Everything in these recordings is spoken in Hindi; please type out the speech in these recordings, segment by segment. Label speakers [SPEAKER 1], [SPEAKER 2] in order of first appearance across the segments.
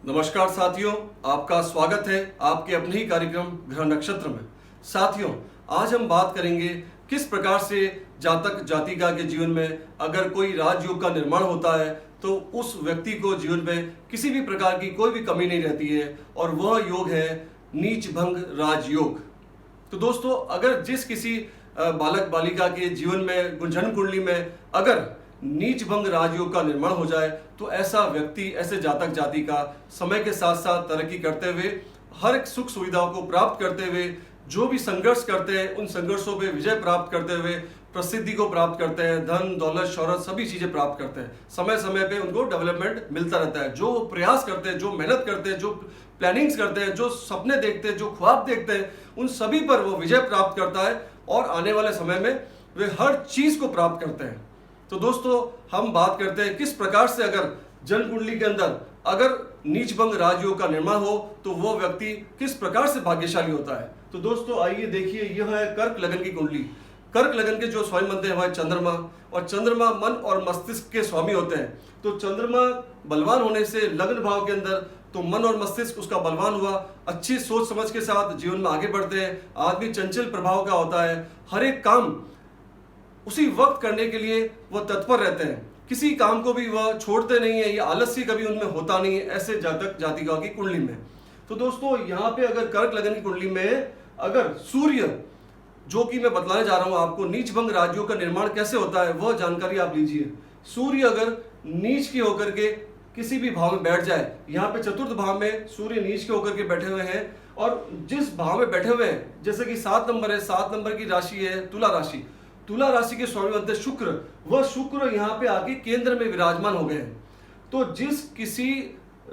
[SPEAKER 1] नमस्कार साथियों, आपका स्वागत है आपके अपने ही कार्यक्रम ग्रह नक्षत्र में। साथियों, आज हम बात करेंगे किस प्रकार से जातक जातिका के जीवन में अगर कोई राजयोग का निर्माण होता है तो उस व्यक्ति को जीवन में किसी भी प्रकार की कोई भी कमी नहीं रहती है, और वह योग है नीच भंग राजयोग। तो दोस्तों, अगर जिस किसी बालक बालिका के जीवन में गुंजन कुंडली में अगर नीच भंग राजयोग का निर्माण हो जाए तो ऐसा व्यक्ति, ऐसे जातक जातिका समय के साथ साथ तरक्की करते हुए, हर एक सुख सुविधाओं को प्राप्त करते हुए, जो भी संघर्ष करते हैं उन संघर्षों पे विजय प्राप्त करते हुए प्रसिद्धि को प्राप्त करते हैं, धन दौलत शौहरत सभी चीजें प्राप्त करते हैं। समय समय पे उनको डेवलपमेंट मिलता रहता है। जो प्रयास करते हैं, जो मेहनत करते हैं, जो प्लानिंग्स करते हैं, जो सपने देखते हैं, जो ख्वाब देखते हैं, उन सभी पर वो विजय प्राप्त करता है और आने वाले समय में वे हर चीज को प्राप्त करते हैं। तो दोस्तों, हम बात करते हैं किस प्रकार से अगर जन्म कुंडली के अंदर अगर नीच भंग राजयोग का निर्माण हो तो वो व्यक्ति किस प्रकार से भाग्यशाली होता है। तो दोस्तों आइए देखिए, यह है कर्क लगन की कुंडली। कर्क लगन के जो स्वामी बनते हैं वह चंद्रमा, और चंद्रमा मन और मस्तिष्क के स्वामी होते हैं। तो चंद्रमा बलवान होने से लग्न भाव के अंदर तो मन और मस्तिष्क उसका बलवान हुआ, अच्छी सोच समझ के साथ जीवन में आगे बढ़ते हैं। आदमी चंचल प्रभाव का होता है, हर एक काम उसी वक्त करने के लिए वह तत्पर रहते हैं, किसी काम को भी वह छोड़ते नहीं है, ये आलस्य कभी उनमें होता नहीं है, ऐसे जातक जातिका की कुंडली में। तो दोस्तों, यहाँ पे अगर कर्क लगन की कुंडली में अगर सूर्य, जो कि मैं बतलाने जा रहा हूं आपको नीच भंग राजयोग का निर्माण कैसे होता है, वह जानकारी आप लीजिए। सूर्य अगर नीच के होकर के किसी भी भाव में बैठ जाए, यहाँ पे चतुर्थ भाव में सूर्य नीच के होकर के बैठे हुए हैं, और जिस भाव में बैठे हुए हैं, जैसे कि 7 नंबर है, 7 नंबर की राशि है तुला राशि, तुला राशि के स्वामी बनते शुक्र, वह शुक्र यहाँ पे आके केंद्र में विराजमान हो गए हैं। तो जिस किसी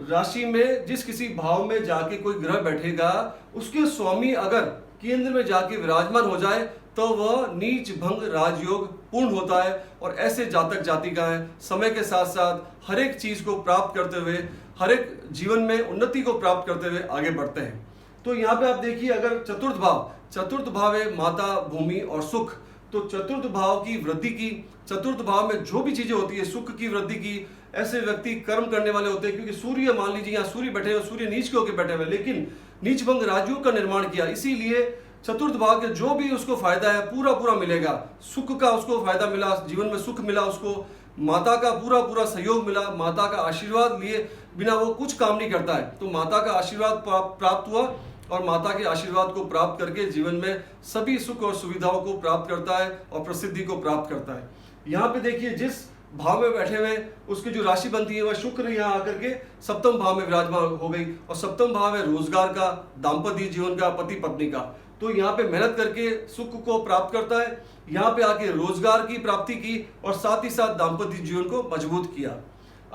[SPEAKER 1] राशि में, जिस किसी भाव में जाके कोई ग्रह बैठेगा, उसके स्वामी अगर केंद्र में जाके विराजमान हो जाए तो वह नीच भंग राजयोग पूर्ण होता है। और ऐसे जातक जातिकाएं समय के साथ साथ हर एक चीज को प्राप्त करते हुए, हर एक जीवन में उन्नति को प्राप्त करते हुए आगे बढ़ते हैं। तो यहाँ पे आप देखिए, अगर चतुर्थ भाव है माता, भूमि और सुख, तो चतुर्थ भाव की वृद्धि की, चतुर्थ भाव में जो भी चीजें होती है सुख की वृद्धि की, ऐसे व्यक्ति कर्म करने वाले होते हैं। क्योंकि सूर्य, मान लीजिए यहाँ सूर्य बैठे हुए, सूर्य नीच के होकर बैठे हुए, लेकिन नीच भंग राजयोग का निर्माण किया, इसीलिए चतुर्थ भाव के जो भी उसको फायदा है पूरा पूरा मिलेगा। सुख का उसको फायदा मिला, जीवन में सुख मिला उसको, माता का पूरा पूरा सहयोग मिला, माता का आशीर्वाद लिए बिना वो कुछ काम नहीं करता है। तो माता का आशीर्वाद प्राप्त हुआ, और माता के आशीर्वाद को प्राप्त करके जीवन में सभी सुख और सुविधाओं को प्राप्त करता है और प्रसिद्धि को प्राप्त करता है। यहाँ पे देखिए, जिस भाव में बैठे हुए उसकी जो राशि बनती है वह शुक्र यहाँ आकर के सप्तम भाव में विराजमान हो गई, और सप्तम भाव है रोजगार का, दाम्पत्य जीवन का, पति पत्नी का। तो यहाँ पे मेहनत करके सुख को प्राप्त करता है, यहाँ पे आके रोजगार की प्राप्ति की, और साथ ही साथ दाम्पत्य जीवन को मजबूत किया।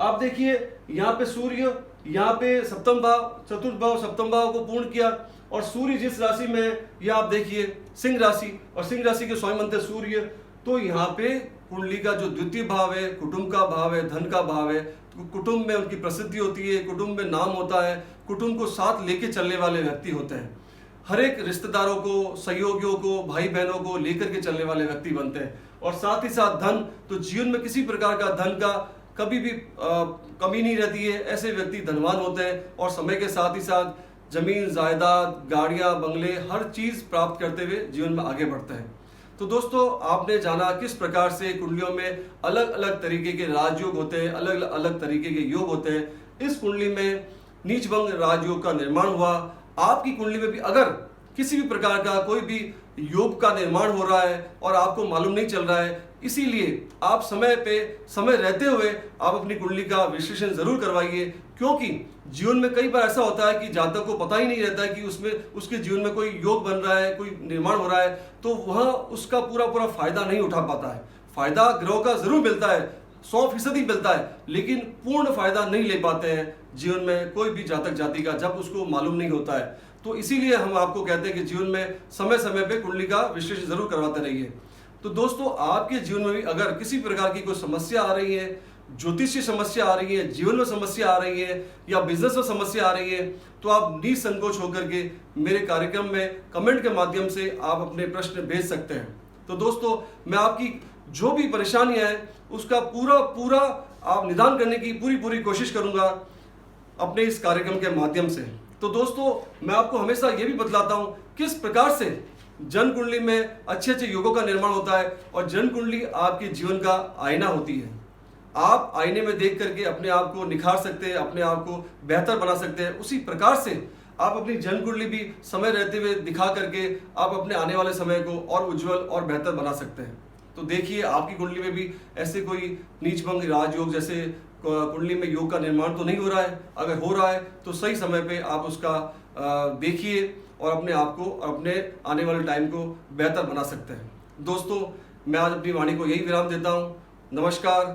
[SPEAKER 1] आप देखिए, यहाँ पे सूर्य, यहाँ पे सप्तम भाव, चतुर्थ भाव सप्तम भाव को पूर्ण किया, और सूर्य जिस राशि में, यह आप देखिए सिंह राशि, और सिंह राशि के स्वामी बनते सूर्य। तो यहाँ पे कुंडली का जो द्वितीय भाव है, कुटुंब का भाव है, धन का भाव है, कुटुंब में उनकी प्रसिद्धि होती है, कुटुंब में नाम होता है, कुटुंब को साथ लेके चलने वाले व्यक्ति होते हैं, हर एक रिश्तेदारों को, सहयोगियों को, भाई बहनों को लेकर के चलने वाले व्यक्ति बनते हैं। और साथ ही साथ धन, तो जीवन में किसी प्रकार का धन का कभी भी कमी नहीं रहती है, ऐसे व्यक्ति धनवान होते हैं, और समय के साथ ही साथ जमीन जायदाद, गाड़ियां, बंगले, हर चीज प्राप्त करते हुए जीवन में आगे बढ़ते हैं। तो दोस्तों, आपने जाना किस प्रकार से कुंडलियों में अलग अलग तरीके के राजयोग होते हैं, अलग अलग तरीके के योग होते हैं। इस कुंडली में नीच भंग राजयोग का निर्माण हुआ। आपकी कुंडली में भी अगर किसी भी प्रकार का कोई भी योग का निर्माण हो रहा है और आपको मालूम नहीं चल रहा है, इसीलिए आप समय रहते हुए आप अपनी कुंडली का विश्लेषण जरूर करवाइए। क्योंकि जीवन में कई बार ऐसा होता है कि जातक को पता ही नहीं रहता है कि उसमें उसके जीवन में कोई योग बन रहा है, कोई निर्माण हो रहा है, तो वह उसका पूरा पूरा फायदा नहीं उठा पाता है। फायदा ग्रहों का जरूर मिलता है, 100% ही मिलता है, लेकिन पूर्ण फायदा नहीं ले पाते हैं जीवन में कोई भी जातक जाति का, जब उसको मालूम नहीं होता है। तो इसीलिए हम आपको कहते हैं कि जीवन में समय समय पे कुंडली का विश्लेषण जरूर करवाते रहिए। तो दोस्तों, आपके जीवन में भी अगर किसी प्रकार की कोई समस्या आ रही है, ज्योतिषीय समस्या आ रही है, जीवन में समस्या आ रही है, या बिजनेस में समस्या आ रही है, तो आप निसंकोच होकर के मेरे कार्यक्रम में कमेंट के माध्यम से आप अपने प्रश्न भेज सकते हैं। तो दोस्तों, मैं आपकी जो भी परेशानियां हैं उसका पूरा आप निदान करने की पूरी कोशिश करूंगा। अपने इस कार्यक्रम के माध्यम से। तो दोस्तों, मैं आपको हमेशा ये भी बतलाता हूँ किस प्रकार से जन्म कुंडली में अच्छे अच्छे योगों का निर्माण होता है, और जन्म कुंडली आपके जीवन का आईना होती है। आप आईने में देख करके अपने आप को निखार सकते हैं, अपने आप को बेहतर बना सकते हैं। उसी प्रकार से आप अपनी जन्म कुंडली भी समय रहते हुए दिखा करके आप अपने आने वाले समय को और उज्जवल और बेहतर बना सकते हैं। तो देखिए, आपकी कुंडली में भी ऐसे कोई नीचभंग राजयोग जैसे कुंडली में योग का निर्माण तो नहीं हो रहा है। अगर हो रहा है तो सही समय पे आप उसका देखिए और अपने आप को और अपने आने वाले टाइम को बेहतर बना सकते हैं। दोस्तों, मैं आज अपनी वाणी को यही विराम देता हूँ। नमस्कार।